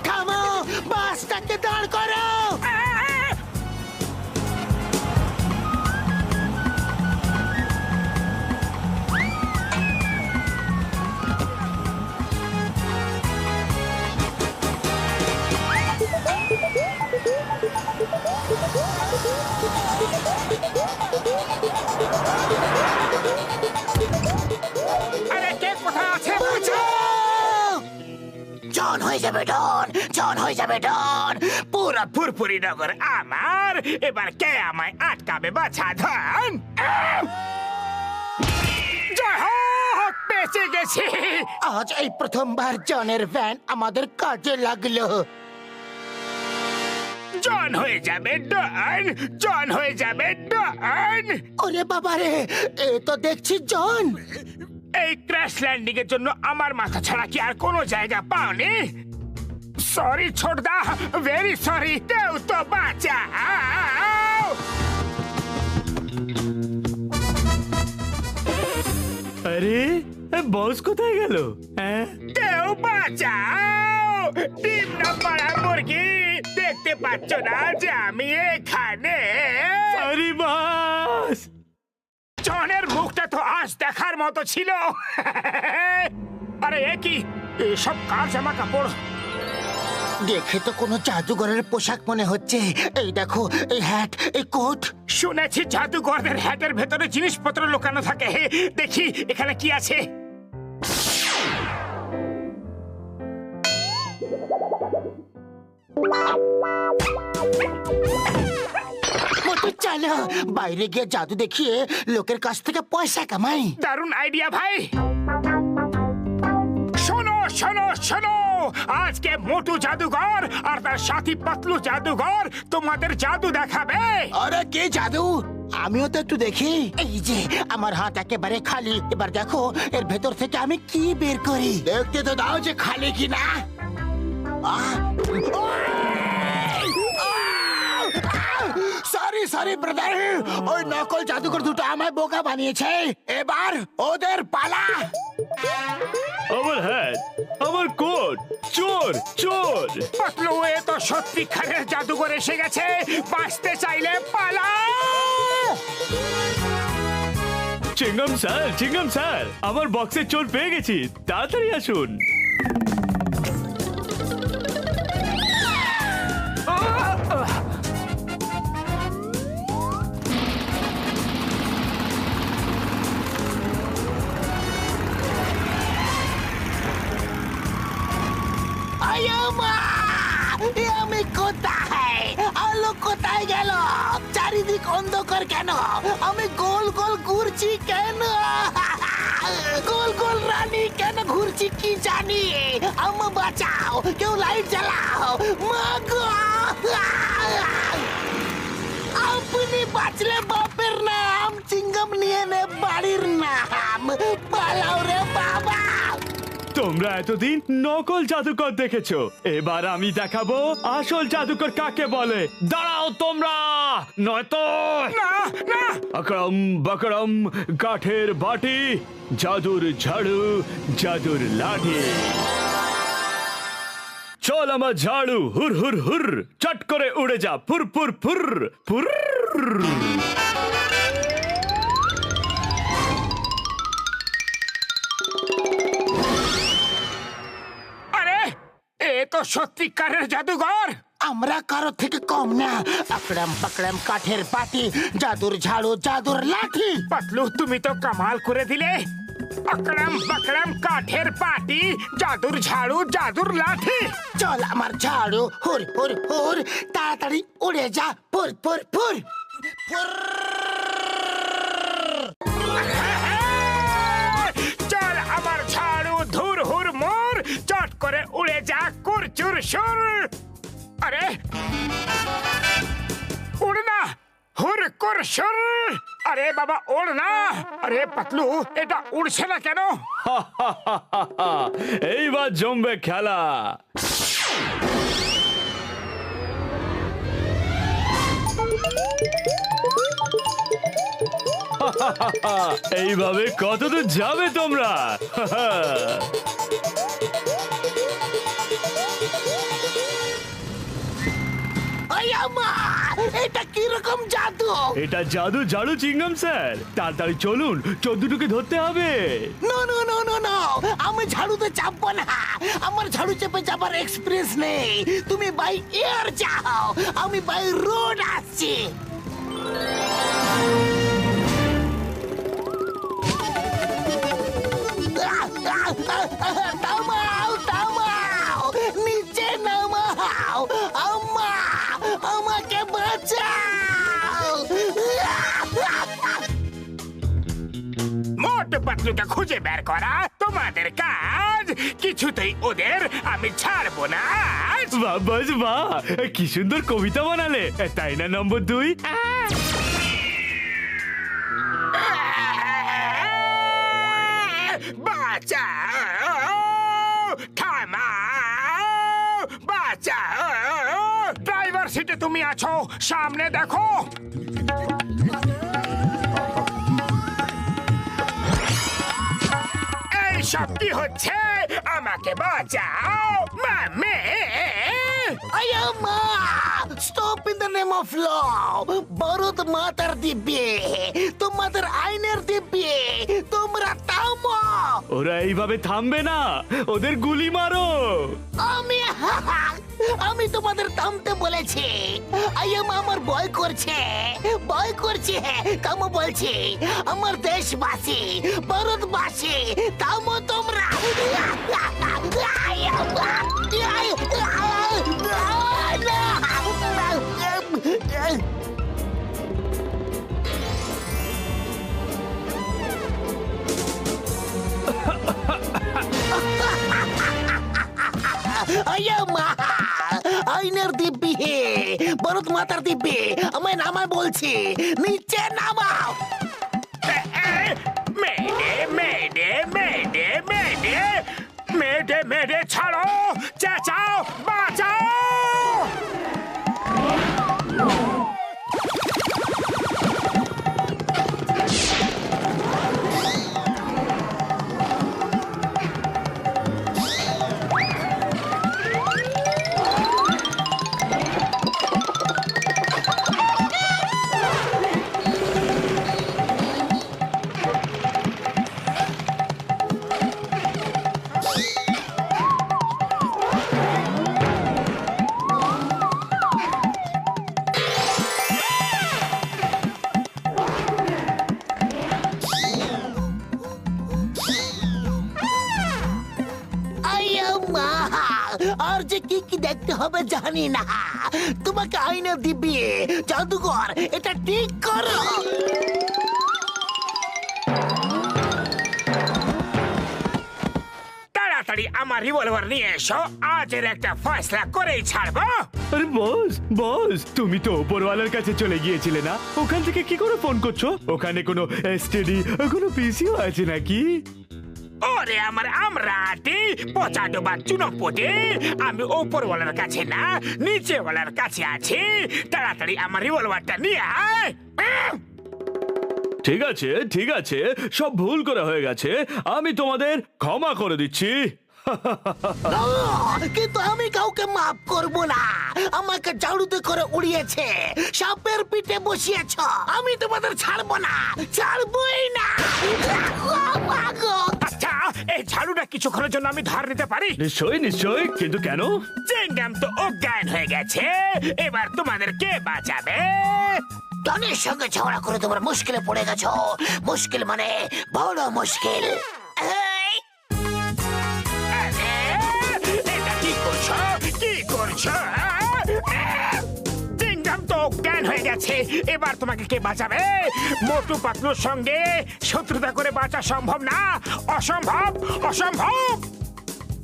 থামো, বাসটাকে দাঁড় করো। জন হয়ে যাবে ডন, জন হয়ে যাবে ডন। পুরো ফুরফুরি নগর আমার, এবার কে আমায় আটকাবে বাছা ধন? জয় হোক, বেঁচে গেছি। আজ এই প্রথমবার জনের ভ্যান আমাদের কাজে লাগলো। জন হয়ে যাবে ডন, জন হয়ে যাবে ডন। ওরে বাবারে, এ তো দেখছি জন। এই ক্র্যাশ ল্যান্ডিং এর জন্য আমার মাথা ছাড়া কি আর কোনো জায়গা পাওনি? সরি ছোটদা, ভেরি সরি। কেউ তো বাঁচাও। আরে বস কোথায় গেল? কেউ বাঁচাও। ডিম না পাড়া মুরগি, দেখতে পাচ্ছ না যে আমি এখানে? Sorry boss. জনের মুখটা তো আজ দেখার মতো ছিল। আরে এ কি, এসব কার জামা কাপড়? দেখে তো কোনো জাদুঘরের পোশাক মনে হচ্ছে। এই দেখো, এই হ্যাট, এই কোট। শুনেছি জাদুঘরদের হ্যাটের ভেতরে জিনিসপত্র লুকানো থাকে। দেখি এখানে কি আছে। মোটু চলো, বাইরে গিয়ে জাদু দেখিয়ে লোকের কাছ থেকে পয়সা কামাই। দারুণ আইডিয়া ভাই। শোনো শোনো শোনো, আজকে মোটু জাদুঘর আর তার সাথী পাতলু জাদুঘর তোমাদের জাদু দেখাবে। আরে কি জাদু? আমিও তো একটু দেখি। এই যে আমার হাত একেবারে খালি, এবার দেখো এর ভেতর থেকে আমি কি বের করি। দেখতে তো দাও যে খালি কিনা। সরি সরি ব্রাদার, ওই নকল জাদুকর দুটো আমায় বোকা বানিয়েছে। এবার ওদের পালা। আমার হ্যাট, আমার কোট, চোর চোর। পাতলু, এ তো সত্যিকারের জাদুঘর এসে গেছে। বাঁচতে চাইলে পালা। চিংগাম স্যার, চিংগাম স্যার, আমার বক্সের চোর পেয়ে গেছি, তাড়াতাড়ি আসুন। আমি কোথায়? আলো কোথায় গেল? চারিদিক অন্ধকার কেন? আমি গোল গোল ঘুরছি কেন? গোল গোল রানী কেন ঘুরছি কি জানি? আমা বাঁচাও, কেউ লাইট জ্বালাও। মা গো, আপনি বাঁচলে বাপের নাম, চিংগাম নিয়ে নে বাড়ির নাম। পালাও রে বাবা। তোমরা এতদিন নকল জাদুকর দেখেছো, এবার আমি দেখাবো আসল জাদুকর কাকে বলে। দাঁড়াও তোমরা, নয়তো না না। আকরম বকরম কাঠের বাটি, জাদুর ঝাড়ু, জাদুর লাঠি। চল আমার ঝাড়ু, হুর হুর হুর, চট করে উড়ে যা, ফুর ফুর ফুর ফুর। এ তো সত্যিকারের জাদুঘর। আমরা কারো থেকে কম না। আকড়াম পাকড়াম কাঠের পাটি, জাদুর ঝাড়ু, জাদুর লাঠি। পাতলু, তুমি তো কামাল করে দিলে। আকড়াম বাকড়াম কাঠের পাটি, জাদুর ঝাড়ু, জাদুর লাঠি। চল আমার ঝাড়ু, হুর হুর হুর, তাড়াতাড়ি উড়ে যা, ফুর ফুর ফুর ফুর। চল আমার ঝাড়ু, ধুর হুর মোর, চট করে উড়ে যা, কুরচুর সুর। আরে উড় না, হুর কুর সুর। আরে বাবা ওড় না। আরে পাতলু, এটা উড়ছে না কেন? এইবার জমবে খেলা। এইভাবে কতদূর যাবে তোমরা? তামা এটা কিরকম জাদু? এটা জাদু ঝাড়ু চিংগাম স্যার, তাড়াতাড়ি চলুন, চোদ্দটুকে ধরতে হবে। No no no no no, আমি ঝাড়ুতে চাপবো না, আমার ঝাড়ু চেপে যাবার এক্সপিরিয়েন্স নেই। তুমি বাই এয়ার যাও, আমি বাই রোড আসছি। থামাও থামাও, নিচে নামাও, আম্মা আমাকে বাঁচাও। মোটু পাতলুকে খুঁজে বের করা তোমাদের কাজ, কিছুতেই ওদের আমি ছাড়বো না আজ। বাহ বাস বাহ, কি সুন্দর কবিতা বানালে, তাই না নম্বর 2? বাঁচাও, থামাও, বাঁচাও। ড্রাইভার সিটে তুমি আছো, সামনে দেখো। এইসব কি হচ্ছে? আমাকে বাঁচাও মামে। আয়াম্মা, stop in the name of law. Bharat মাতার দিব্যে, তোমাদের আইনের দিব্যে, তোমরা থামো। ওরা এইভাবে থামবে না, ওদের গুলি মারো। আমি তোমাদের থামতে বলেছি। আয়াম্মা আমার ভয় করছে, ভয় করছে। থামো বলছি, আমার দেশবাসী, ভারতবাসী, থামো তোমরা। আইনের দিব্যি, ভারত মাতার দিব্যি, আমায় নামায় বলছি, নিচে নামাও। মেডে মেডে মেডে মেডে মেডে মেডে, ছাড়ো, চেঁচাও, বাঁচাও। আর যে কি কি দেখতে হবে জানি না, তোমাকে আইনের দিব্যি, জাদুঘর, এটা ঠিক করো। তাড়াতাড়ি আমার রিভলভার নিয়ে এসো, আজের একটা ফয়সলা করেই ছাড়বো। আরে বস বস, তুমি তো উপরওয়ালার কাছে চলে গিয়েছিলে না? ওখান থেকে কি করে ফোন করছো? ওখানে কোনো এসটিডি, কোনো পিসিও আছে নাকি? ওরে আমার আমরাটি, পচা ডোবা চুনপতি, আমি ওপরওয়ালার কাছে না, নিচেওয়ালার কাছে আছি। তাড়াতাড়ি আমার রিভলভারটা নিয়ে আয়। ঠিক আছে ঠিক আছে, সব ভুল করে হয়ে গেছে, আমি তোমাদের ক্ষমা করে দিচ্ছি। কিন্তু আমি কাউকে মাফ করব না। আমাকে ঝাড়ুতে করে উড়িয়েছে, সাপের পিঠে বসিয়েছ, আমি তোমাদের ছাড়বো না, ছাড়বই না। আচ্ছা, এই ঝাড়ুটা কিছুক্ষণের জন্য আমি ধার নিতে পারি? নিশ্চয়ই নিশ্চয়ই, কিন্তু কেন? চিংগাম তো অজ্ঞান হয়ে গেছে, এবার তোমাদের কে বাঁচাবে? টনির সঙ্গে ঝগড়া করে তোমরা মুশকিলে পড়ে গেছো, মুশকিল মানে বড় মুশকিল। এটা কি করছো, কি করছো? চিংগাম তো অজ্ঞান হয়ে গেছে, এবার তোমাকে কে বাঁচাবে? মোটু পাতলুর সঙ্গে শত্রুতা করে বাঁচা সম্ভব না, অসম্ভব, অসম্ভব।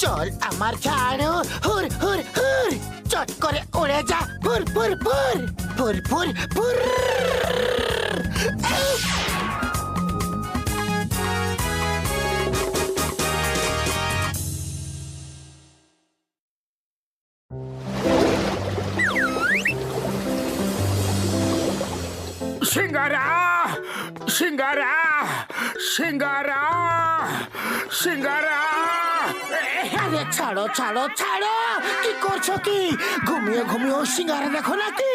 চল আমার ঝাড়ু, হুর হুর হুর, চট করে উড়ে যা, ফুর ফুর ফুর, ফুর ফুর ফুর। সিঙ্গারা, সিঙ্গারা, সিঙ্গারা, সিঙ্গারা। আরে ছাড়ো ছাড়ো ছাড়ো, কি করছো কি? ঘুমিয়ে ঘুমিয়ে সিঙ্গারা দেখো নাকি?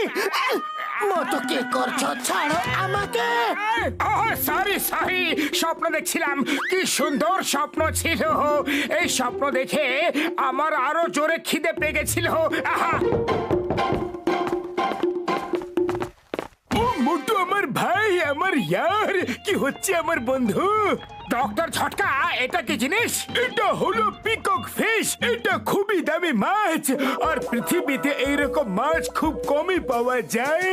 মোটো কি করছো? ছাড়ো আমাকে। সরি সরি, স্বপ্ন দেখছিলাম। কি সুন্দর স্বপ্ন ছিল। এই স্বপ্ন দেখে আমার আরো জোরে খিদে পেয়ে গেছিল। আহা! ও মোটু আমার ভাই, আমার ইয়ার, কি হচ্ছে আমার বন্ধু? ডক্টর ঝটকা, এটা কি জিনিস? এটা হলো পিকক ফিশ। এটা খুবই দামি মাছ, আর পৃথিবীতে এইরকম মাছ খুব কমই পাওয়া যায়,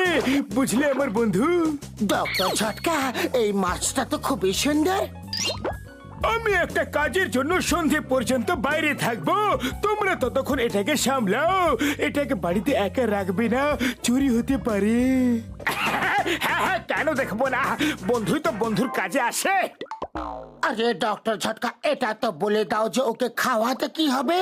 বুঝলে আমার বন্ধু? ডক্টর ঝটকা, এই মাছটা তো খুবই সুন্দর। আমি একটা কাজের জন্য সন্ধে পর্যন্ত বাইরে থাকবো, তোমরা ততক্ষণ এটাকে সামলাও। এটাকে বাড়িতে একা রাখবে না, চুরি হতে পারে। হ্যাঁ হ্যাঁ, কেন দেখবো না? বন্ধুই তো বন্ধুর কাজে আসে। আরে ডক্টর ঝটকা, এটা তো বলে দাও যে ওকে খাওয়াতে কি হবে?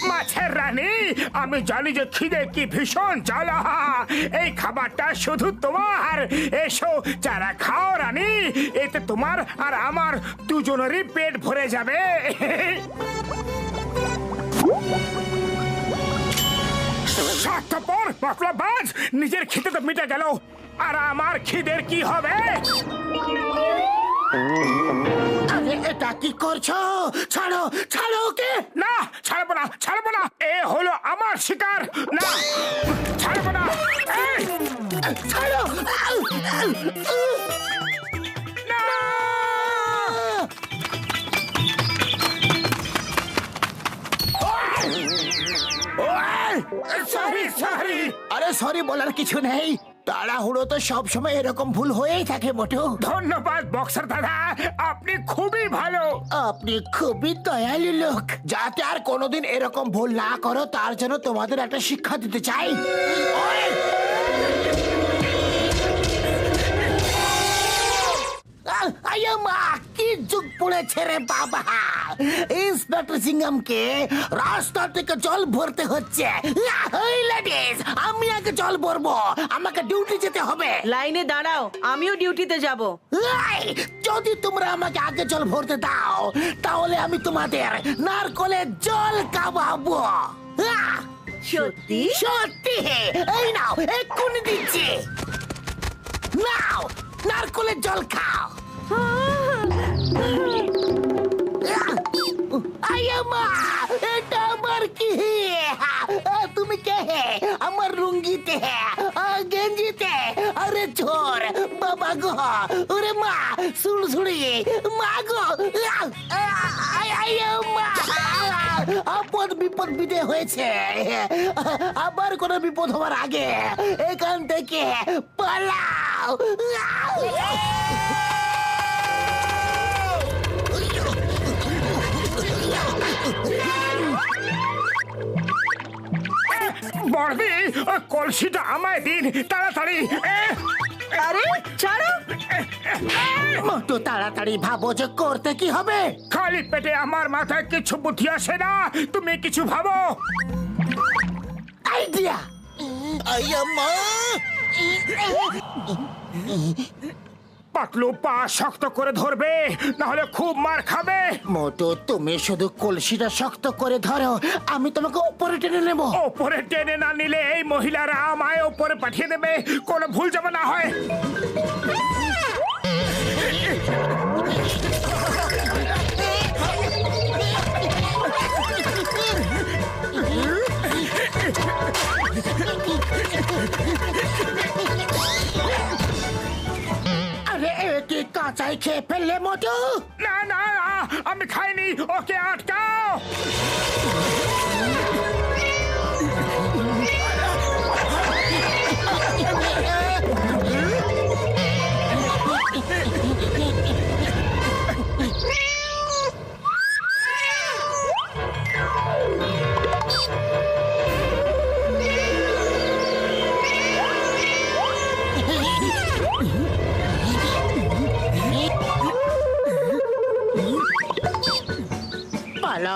মাছের রানী, আমি জানি যে খিদে কি ভীষণ জ্বালা। এই খাবারটা শুধু তোমার। এসো চারা খাও রানী, এতে তোমার আর আমার দুজনেরই পেট ভরে যাবে। স্বার্থপর মশলাবাজ, নিজের খিদে তো মিটে গেল, আর আমার খিদের কি হবে? আরে এটা কি করছো? ছাড়ো ছাড়ো ওকে। না, ছাড়বো না, ছাড়বো না। এ হলো আমার শিকার। না, ছাড়বো না। এই! ছাড়ো। না! Sorry sorry. আরে সরি বলার কিছু নেই, তাড়াহুড়ো তো সবসময় এরকম ভুল হয়েই থাকে মোটু। ধন্যবাদ বক্সার দাদা, আপনি খুবই ভালো। আপনি খুবই দয়ালু লোক। যাতে আর কোনোদিন এরকম ভুল না করো তার জন্য তোমাদের একটা শিক্ষা দিতে চাই। ওই! আয়া মা, কি যুগ পড়েছে রে বাবা! ইন্সপেক্টর সিংহামকে রাস্তা থেকে জল ভরতে হচ্ছে। লেডিস, আমি আগে জল ভরবো, আমাকে ডিউটি যেতে হবে। লাইনে দাঁড়াও, আমিও ডিউটিতে যাব। এই, যদি তোমরা আমাকে আগে জল ভরতে দাও তাহলে আমি তোমাদের নারকলের জল খাওয়াবো। সত্যি? সত্যি। এই নাও, এক্ষুনি দিচ্ছি। নাও, নারকলের জল খাও। আয়া মা, এটা আমার কি? তুমি কে? আমার রুঙ্গিতে, গেঞ্জিতে। আরে চোর বাবা গো, ওরে মা, সুড়সুড়ি মা গো। আয়া মা, আপদ বিপদ বিদে হয়েছে। আবার কোনো বিপদ হওয়ার আগে এখান থেকে পালাও। বড়দি, ওই কলসিটা আমায় দিন তাড়াতাড়ি। আরে ছাড়ো। মোটু তাড়াতাড়ি ভাবো যে করতে কি হবে। খালি পেটে আমার মাথায় কিছু বুদ্ধি আসে না, তুমি কিছু ভাবো। আইডিয়া। আয়া মা, পাতলু পা শক্ত করে ধরবে, না হলে খুব মার খাবে। মোটু তুমি শুধু কলসিটা শক্ত করে ধরো, আমি তোমাকে উপরে টেনে নেব। ওপরে টেনে না নিলে এই মহিলারা আমায় ওপরে পাঠিয়ে দেবে, কোনো ভুল যাবে না হয়। আরে একে কাঁচাই খেয়ে ফেললে মোটু। না না না, আমি খাইনি, ওকে আটকাও।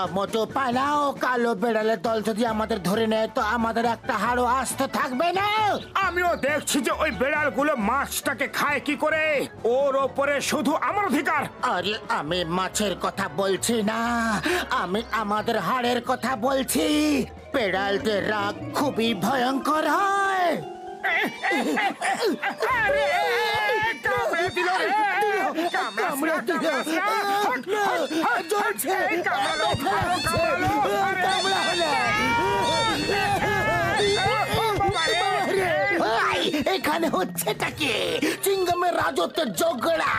পালাও মোটু পালাও, কালো বেড়ালের দল যদি আমাদের ধরে নেয় তো আমাদের একটা হাড়ও আস্ত থাকবে না। আমিও দেখছি যে ওই বেড়ালগুলো মাছটাকে খায় কি করে, ওর ওপরে শুধু আমার অধিকার। আরে আমি মাছের কথা বলছি না, আমি আমাদের হাড়ের কথা বলছি। বেড়ালদের রাগ খুবই ভয়ঙ্কর হয়। আরে, কামড়ে দিল রে, কামড়ে দিল। জ্বলছে। ভাই, এখানে হচ্ছেটা কি? চিঙ্গমের রাজত্বের ঝগড়া।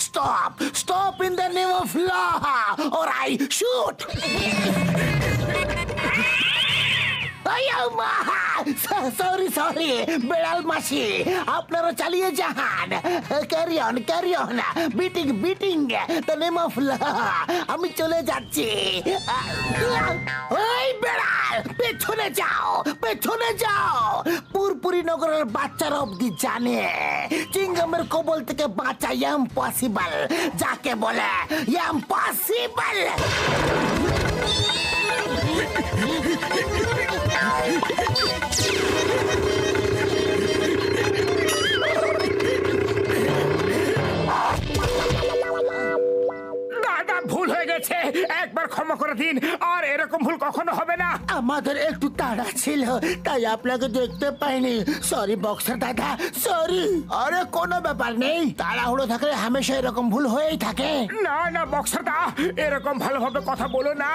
Stop stop in the name of law, or I shoot. Sorry sorry বেড়াল মাসি, আপনারা চালিয়ে যান। Carry on beating beating the name of law. আমি চলে যাচ্ছি। ওই বেড়াল, পেছনে যাও পেছনে যাও। পুরপুরি নগরের বাচ্চারা অব্দি জানে চিঙ্গমের কবল থেকে বাঁচা ইম্পসিবল, যাকে বলে ইম্পসিবল। দাদা, ভুল হয়ে গেছে, একবার ক্ষমা করে দিন, আর এরকম ভুল কখনো হবে না। আমাদের একটু তাড়া ছিল, তাই আপনাকে দেখতে পাইনি। সরি বক্সার দাদা, সরি। আরে কোনো ব্যাপার নেই, তাড়াহুড়ো থাকলে হামেশা এরকম ভুল হয়েই থাকে। না না বক্সার দা, এরকম ভালোভাবে কথা বলো না,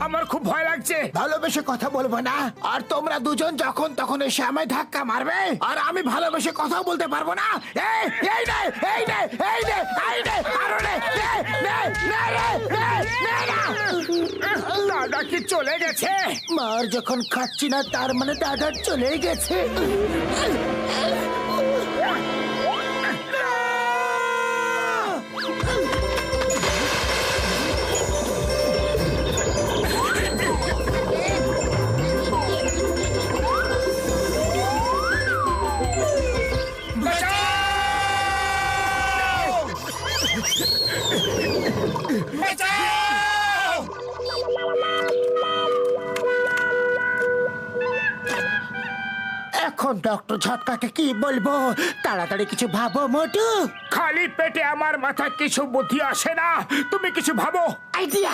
আমার খুব ভয় লাগছে। ভালোবেসে কথা বলবো না, আর তোমরা দুজন যখন তখন এসে আমায় ধাক্কা মারবে, আর আমি ভালোবেসে কথা বলতে পারবো না। এই এই নে এই নে এই নে এই নে আরো নে নে নে নে রে, নে নে না। দাদা কি চলে গেছে? মার যখন খাচ্ছি না তার মানে দাদা চলে গেছে। এখন ডক্টর ঝটকাকে কি বলবো? তাড়াতাড়ি কিছু ভাবো মোটু। খালি পেটে আমার মাথায় কিছু বুদ্ধি আসে না, তুমি কিছু ভাবো। আইডিয়া,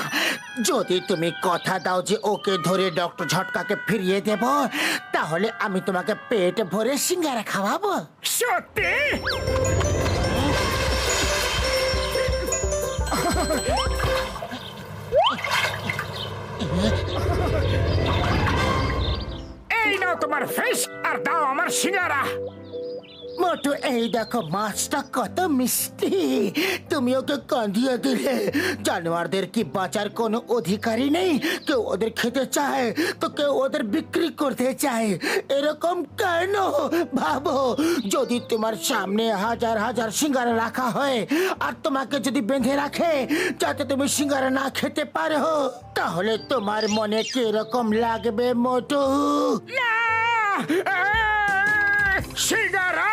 যদি তুমি কথা দাও যে ওকে ধরে ডক্টর ঝটকাকে ফিরিয়ে দেব, তাহলে আমি তোমাকে পেট ভরে সিঙ্গারা খাওয়াবো। সত্যি? এই নাও তোমার ফিশ, আর দাও আমার সিঙ্গারা। মোটু এই দেখো মাছটা কত মিষ্টি, তুমি ওকে কাঁদিয়ে দিলে। জানোয়ারদের কি বাঁচার কোনো অধিকারই নেই? কেউ ওদের খেতে চায় তো কেউ ওদের বিক্রি করতে চায়। এরকম কেন? ভাবো, যদি তোমার সামনে হাজার হাজার সিঙ্গারা রাখা হয় আর তোমাকে যদি বেঁধে রাখে যাতে তুমি সিঙ্গারা না খেতে পারো, তাহলে তোমার মনে কিরকম লাগবে মোটু? না! সিঙ্গারা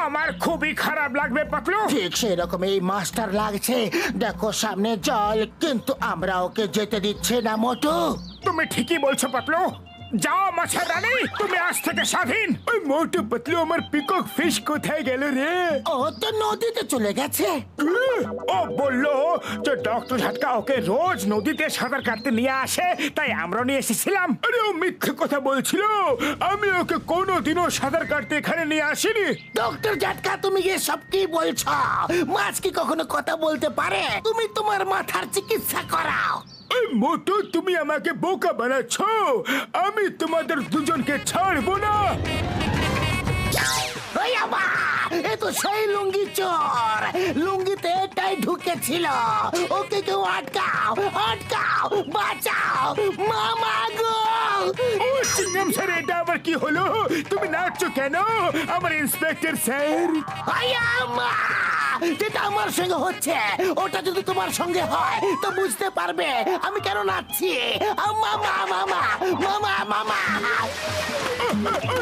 আমার খুবই খারাপ লাগবে পাতলু। ঠিক সেরকম এই মাস্টার লাগছে। দেখো সামনে জল, কিন্তু আমরা ওকে যেতে দিচ্ছে না মোটু। তুমি ঠিকই বলছো পাতলু। যাও মাছের রানী, তুমি আজ থেকে স্বাধীন। ওই মোটু পাতলু আমার পিকক ফিশ কোথায় গেল রে? ও তো নদীতে চলে গেছে। ও বললো যে ডক্টর ঝটকা ওকে রোজ নদীতে সাঁতার কাটতে নিয়ে আসে, তাই আমরা নিয়ে এসেছিলাম। আরে ও মিথ্যে কথা বলছিল, আমি ওকে কোনোদিনও সাঁতার কাটতে এখানে নিয়ে আসিনি। ডক্টর ঝটকা, তুমি এসব কি বলছো? মাছ কি কখনো কথা বলতে পারে? তুমি তোমার মাথার চিকিৎসা করাও। এই মোটু, তুমি আমাকে বোকা বানাচ্ছ, আমি তোমাদের দুজনকে ছাড়বো না। ওই বাবা, এ তো সেই লুঙ্গি চোর, লুঙ্গিতে এটাই ঢুকেছিল। ওকে কেউ আটকাও আটকাও, বাঁচাও মামা গো। চিংগাম স্যার, এটা আবার কি হলো? তুমি নাচছো কেন আমার ইন্সপেক্টর স্যার? আয়াম্মা! যেটা আমার সঙ্গে হচ্ছে ওটা যদি তোমার সঙ্গে হয় তো বুঝতে পারবে আমি কেন নাচছি। মামা মামা মামা মামা।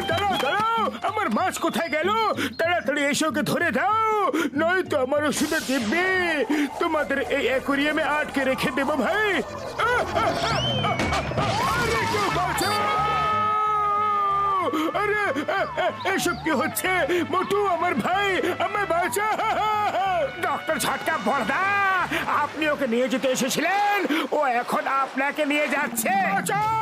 দাঁড়াও দাঁড়াও, আমার মাছ কোথায় গেল? তাড়াতাড়ি এসে ওকে ধরে দাও, নয়তো আমার ওষুধে দিব্যি তোমাদের এই অ্যাকোরিয়ামে আটকে রেখে দেবো ভাই। আরে কেউ বাঁচাও! আরে এসব কি হচ্ছে? মোটু আমার ভাই, আমায় বাঁচা। ডক্টর ঝটকা বড়দা, আপনি ওকে নিয়ে যেতে এসেছিলেন, ও এখন আপনাকে নিয়ে যাচ্ছে। বাঁচাও!